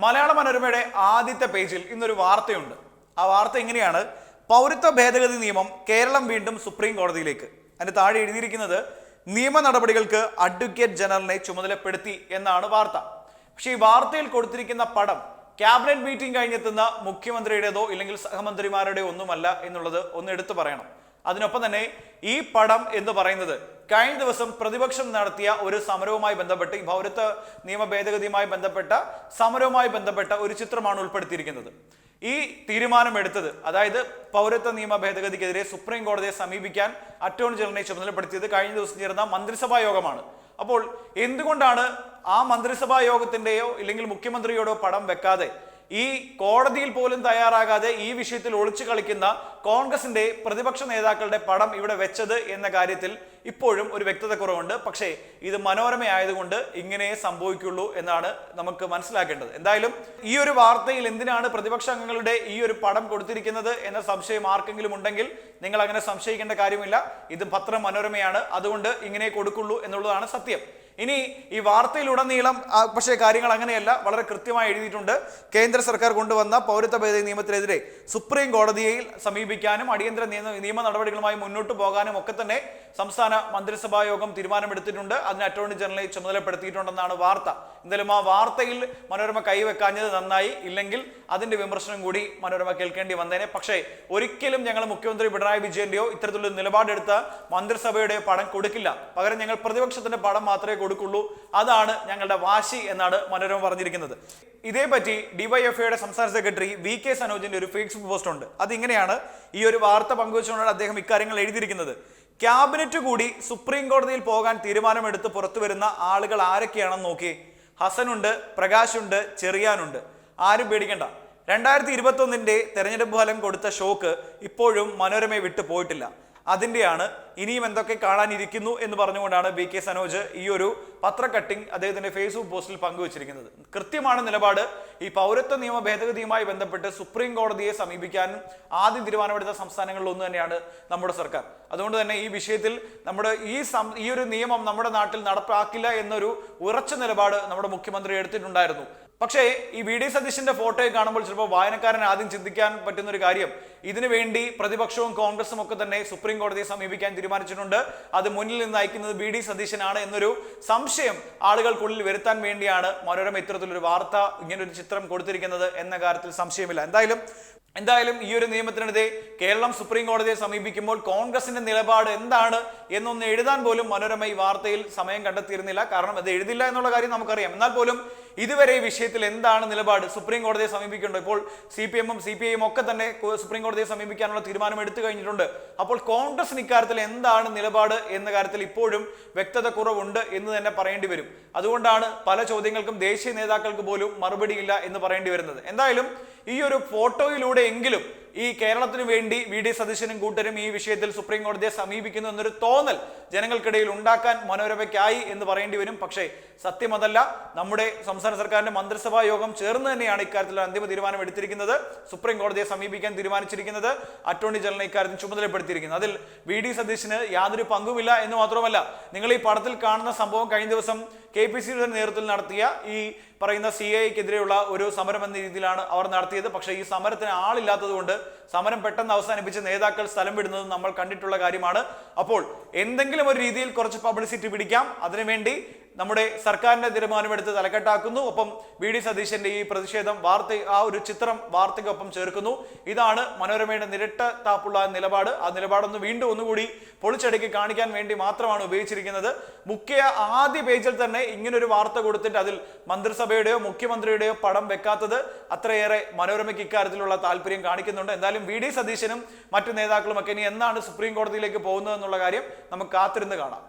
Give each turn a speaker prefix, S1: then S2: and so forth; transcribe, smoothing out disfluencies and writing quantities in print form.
S1: മലയാള മനോരമയുടെ ആദ്യത്തെ പേജിൽ ഇന്നൊരു വാർത്തയുണ്ട്. ആ വാർത്ത ഇങ്ങനെയാണ്: പൗരത്വ ഭേദഗതി നിയമം കേരളം വീണ്ടും സുപ്രീം കോടതിയിലേക്ക്. അതിന് താഴെ എഴുതിയിരിക്കുന്നത് നിയമ നടപടികൾക്ക് അഡ്വക്കേറ്റ് ജനറലിനെ ചുമതലപ്പെടുത്തി എന്നാണ് വാർത്ത. പക്ഷേ ഈ വാർത്തയിൽ കൊടുത്തിരിക്കുന്ന പടം ക്യാബിനറ്റ് മീറ്റിംഗ് കഴിഞ്ഞെത്തുന്ന മുഖ്യമന്ത്രിയുടേതോ ഇല്ലെങ്കിൽ സഹമന്ത്രിമാരുടെയോ ഒന്നുമല്ല എന്നുള്ളത് ഒന്ന് എടുത്തു പറയണം. അതിനൊപ്പം തന്നെ ഈ പടം എന്ന് പറയുന്നത് കഴിഞ്ഞ ദിവസം പ്രതിപക്ഷം നടത്തിയ ഒരു സമരവുമായി ബന്ധപ്പെട്ട്, ഈ പൗരത്വ നിയമ ഭേദഗതിയുമായി ബന്ധപ്പെട്ട സമരവുമായി ബന്ധപ്പെട്ട ഒരു ചിത്രമാണ് ഉൾപ്പെടുത്തിയിരിക്കുന്നത്. ഈ തീരുമാനമെടുത്തത്, അതായത് പൗരത്വ നിയമ ഭേദഗതിക്കെതിരെ സുപ്രീം കോടതിയെ സമീപിക്കാൻ അറ്റോർണി ജനറലിനെ ചുമതലപ്പെടുത്തിയത് കഴിഞ്ഞ ദിവസം ചേർന്ന മന്ത്രിസഭാ യോഗമാണ്. അപ്പോൾ എന്തുകൊണ്ടാണ് ആ മന്ത്രിസഭാ യോഗത്തിന്റെയോ ഇല്ലെങ്കിൽ മുഖ്യമന്ത്രിയോടോ പടം വെക്കാതെ ഈ കോടതിയിൽ പോലും തയ്യാറാകാതെ ഈ വിഷയത്തിൽ ഒളിച്ചു കളിക്കുന്ന കോൺഗ്രസിന്റെ പ്രതിപക്ഷ നേതാക്കളുടെ പടം ഇവിടെ വെച്ചത് എന്ന കാര്യത്തിൽ ഇപ്പോഴും ഒരു വ്യക്തത കുറവുണ്ട്. പക്ഷേ ഇത് മനോരമയായതുകൊണ്ട് ഇങ്ങനെ സംഭവിക്കുള്ളൂ എന്നാണ് നമുക്ക് മനസ്സിലാക്കേണ്ടത്. എന്തായാലും ഈ ഒരു വാർത്തയിൽ എന്തിനാണ് പ്രതിപക്ഷ അംഗങ്ങളുടെ ഈ ഒരു പടം കൊടുത്തിരിക്കുന്നത് എന്ന സംശയം ആർക്കെങ്കിലും ഉണ്ടെങ്കിൽ നിങ്ങൾ അങ്ങനെ സംശയിക്കേണ്ട കാര്യമില്ല. ഇത് പത്രം മനോരമയാണ്, അതുകൊണ്ട് ഇങ്ങനെ കൊടുക്കുള്ളൂ എന്നുള്ളതാണ് സത്യം. ഇനി ഈ വാർത്തയിലുടനീളം പക്ഷേ കാര്യങ്ങൾ അങ്ങനെയല്ല, വളരെ കൃത്യമായി എഴുതിയിട്ടുണ്ട്. കേന്ദ്ര സർക്കാർ കൊണ്ടുവന്ന പൗരത്വ ഭേദഗതി നിയമത്തിനെതിരെ സുപ്രീം കോടതിയിൽ സമീപിക്കാനും അടിയന്തര നിയമ നടപടികളുമായി മുന്നോട്ട് പോകാനും ഒക്കെ തന്നെ സംസ്ഥാന മന്ത്രിസഭാ യോഗം തീരുമാനമെടുത്തിട്ടുണ്ട്. അതിന് അറ്റോർണി ജനറലെ ചുമതലപ്പെടുത്തിയിട്ടുണ്ടെന്നാണ് വാർത്ത. എന്തായാലും ആ വാർത്തയിൽ മനോരമ കൈവെക്കാഞ്ഞത് നന്നായി. ഇല്ലെങ്കിൽ അതിന്റെ വിമർശനം കൂടി മനോരമ കേൾക്കേണ്ടി വന്നേനെ. പക്ഷേ ഒരിക്കലും ഞങ്ങൾ മുഖ്യമന്ത്രി പിണറായി വിജയന്റെയോ ഇത്തരത്തിലുള്ള നിലപാടെടുത്ത മന്ത്രിസഭയുടെയോ പടം കൊടുക്കില്ല. പകരം ഞങ്ങൾ പ്രതിപക്ഷത്തിന്റെ പടം മാത്രമേ കൊടുക്കുള്ളൂ. അതാണ് ഞങ്ങളുടെ വാശി എന്നാണ് മനോരമ പറഞ്ഞിരിക്കുന്നത്. ഇതേപറ്റി ഡിവൈഎഫ്ഐയുടെ സംസ്ഥാന സെക്രട്ടറി VK സനോജിന്റെ ഒരു ഫേസ്ബുക്ക് പോസ്റ്റ് ഉണ്ട്. അതിങ്ങനെയാണ് ഈ ഒരു വാർത്ത പങ്കുവച്ചുകൊണ്ടാണ് അദ്ദേഹം ഇക്കാര്യങ്ങൾ എഴുതിയിരിക്കുന്നത്. ക്യാബിനറ്റ് കൂടി സുപ്രീം കോടതിയിൽ പോകാൻ തീരുമാനമെടുത്ത് പുറത്തു വരുന്ന ആളുകൾ ആരൊക്കെയാണെന്ന് നോക്കി. ഹസനുണ്ട്, പ്രകാശുണ്ട്, ചെറിയാനുണ്ട്. ആരും പേടിക്കണ്ട. 2021 തെരഞ്ഞെടുപ്പ് ഫലം കൊടുത്ത ഷോക്ക് ഇപ്പോഴും മനോരമയെ വിട്ടു പോയിട്ടില്ല. അതിൻ്റെയാണ് ഇനിയും എന്തൊക്കെ കാണാനിരിക്കുന്നു എന്ന് പറഞ്ഞുകൊണ്ടാണ് VK സനോജ് ഈ ഒരു പത്ര കട്ടിംഗ് അദ്ദേഹത്തിന്റെ ഫേസ്ബുക്ക് പോസ്റ്റിൽ പങ്കുവച്ചിരിക്കുന്നത്. കൃത്യമാണ് നിലപാട്. ഈ പൗരത്വ നിയമ ഭേദഗതിയുമായി ബന്ധപ്പെട്ട് സുപ്രീം കോടതിയെ സമീപിക്കാനും ആദ്യം തീരുമാനമെടുത്ത സംസ്ഥാനങ്ങളിൽ ഒന്ന് തന്നെയാണ് നമ്മുടെ സർക്കാർ. അതുകൊണ്ട് തന്നെ ഈ വിഷയത്തിൽ നമ്മുടെ ഈ ഒരു നിയമം നമ്മുടെ നാട്ടിൽ നടപ്പാക്കില്ല എന്നൊരു ഉറച്ച നിലപാട് നമ്മുടെ മുഖ്യമന്ത്രി എടുത്തിട്ടുണ്ടായിരുന്നു. പക്ഷേ ഈ VD സതീശന്റെ ഫോട്ടോയെ കാണുമ്പോൾ ചിലപ്പോൾ വായനക്കാരൻ ആദ്യം ചിന്തിക്കാൻ പറ്റുന്ന ഒരു കാര്യം, ഇതിനു വേണ്ടി പ്രതിപക്ഷവും കോൺഗ്രസും ഒക്കെ തന്നെ സുപ്രീം കോടതിയെ സമീപിക്കാൻ തീരുമാനിച്ചിട്ടുണ്ട്. അത് മുന്നിൽ നിന്ന് അയക്കുന്നത് VD സതീശനാണ് എന്നൊരു സംശയം ആളുകൾക്കുള്ളിൽ വരുത്താൻ വേണ്ടിയാണ് മനോരമ ഇത്തരത്തിലൊരു വാർത്ത, ഇങ്ങനൊരു ചിത്രം കൊടുത്തിരിക്കുന്നത് എന്ന കാര്യത്തിൽ സംശയമില്ല. എന്തായാലും ഈ ഒരു നിയമത്തിനെതിരെ കേരളം സുപ്രീം കോടതിയെ സമീപിക്കുമ്പോൾ കോൺഗ്രസിന്റെ നിലപാട് എന്താണ് എന്നൊന്ന് എഴുതാൻ പോലും മനോരമ ഈ വാർത്തയിൽ സമയം കണ്ടെത്തിയിരുന്നില്ല. കാരണം അത് എഴുതില്ല എന്നുള്ള കാര്യം നമുക്കറിയാം. എന്നാൽ പോലും ഇതുവരെ ഈ വിഷയത്തിൽ എന്താണ് നിലപാട്, സുപ്രീം കോടതിയെ സമീപിക്കുന്നുണ്ട്. ഇപ്പോൾ CPM-ഉം CPI-യും ഒക്കെ തന്നെ സുപ്രീം കോടതിയെ സമീപിക്കാനുള്ള തീരുമാനം എടുത്തു കഴിഞ്ഞിട്ടുണ്ട്. അപ്പോൾ കോൺഗ്രസിന് ഇക്കാര്യത്തിൽ എന്താണ് നിലപാട് എന്ന കാര്യത്തിൽ ഇപ്പോഴും വ്യക്തത കുറവുണ്ട് എന്ന് തന്നെ പറയേണ്ടി വരും. അതുകൊണ്ടാണ് പല ചോദ്യങ്ങൾക്കും ദേശീയ നേതാക്കൾക്ക് പോലും മറുപടിയില്ല എന്ന് പറയേണ്ടി വരുന്നത്. എന്തായാലും ഈ ഒരു ഫോട്ടോയിലൂടെ എങ്കിലും ഈ കേരളത്തിന് വേണ്ടി VD സതീശനും കൂട്ടരും ഈ വിഷയത്തിൽ സുപ്രീം കോടതിയെ സമീപിക്കുന്നു എന്നൊരു തോന്നൽ ജനങ്ങൾക്കിടയിൽ ഉണ്ടാക്കാൻ മനോരമയ്ക്കായി എന്ന് പറയേണ്ടി വരും. പക്ഷേ സത്യം അതല്ല. നമ്മുടെ സംസ്ഥാന സർക്കാരിന്റെ മന്ത്രിസഭാ യോഗം ചേർന്ന് തന്നെയാണ് ഇക്കാര്യത്തിൽ അന്തിമ തീരുമാനം എടുത്തിരിക്കുന്നത്. സുപ്രീം കോടതിയെ സമീപിക്കാൻ തീരുമാനിച്ചിരിക്കുന്നത്, അറ്റോർണി ജനറൽ ഇക്കാര്യത്തിൽ ചുമതലപ്പെടുത്തിയിരിക്കുന്നത്. അതിൽ VD സതീശന് യാതൊരു പങ്കുമില്ല എന്ന് മാത്രമല്ല, നിങ്ങൾ ഈ പടത്തിൽ കാണുന്ന സംഭവം കഴിഞ്ഞ ദിവസം KPCCയുടെ നേതൃത്വത്തിൽ നടത്തിയ ഈ പറയുന്ന CAA-ക്കെതിരെയുള്ള ഒരു സമരം എന്ന രീതിയിലാണ് അവർ നടത്തിയത്. പക്ഷേ ഈ സമരത്തിന് ആളില്ലാത്തത് കൊണ്ട് സമരം പെട്ടെന്ന് അവസാനിപ്പിച്ച് നേതാക്കൾ സ്ഥലം വിടുന്നത് നമ്മൾ കണ്ടിട്ടുള്ള കാര്യമാണ്. അപ്പോൾ എന്തെങ്കിലും ഒരു രീതിയിൽ കുറച്ച് പബ്ലിസിറ്റി പിടിക്കാം, അതിനുവേണ്ടി നമ്മുടെ സർക്കാരിന്റെ തീരുമാനമെടുത്ത് തലക്കെട്ടാക്കുന്നു. ഒപ്പം VD സതീശന്റെ ഈ പ്രതിഷേധം ആ ഒരു ചിത്രം വാർത്തയ്ക്കൊപ്പം ചേർക്കുന്നു. ഇതാണ് മനോരമയുടെ നിരട്ട താപ്പുള്ള നിലപാട്. ആ നിലപാടൊന്ന് വീണ്ടും ഒന്നുകൂടി പൊളിച്ചടുക്കി കാണിക്കാൻ വേണ്ടി മാത്രമാണ് ഉപയോഗിച്ചിരിക്കുന്നത്. ആദ്യ പേജിൽ തന്നെ ഇങ്ങനൊരു വാർത്ത കൊടുത്തിട്ട് അതിൽ മന്ത്രിസഭയുടെയോ മുഖ്യമന്ത്രിയുടെയോ പടം വെക്കാത്തത് അത്രയേറെ മനോരമയ്ക്ക് ഇക്കാര്യത്തിലുള്ള താല്പര്യം കാണിക്കുന്നുണ്ട്. എന്തായാലും VD സതീശനും മറ്റു നേതാക്കളും ഒക്കെ ഇനി എന്നാണ് സുപ്രീം കോടതിയിലേക്ക് പോകുന്നത് എന്നുള്ള കാര്യം നമുക്ക് കാത്തിരുന്ന് കാണാം.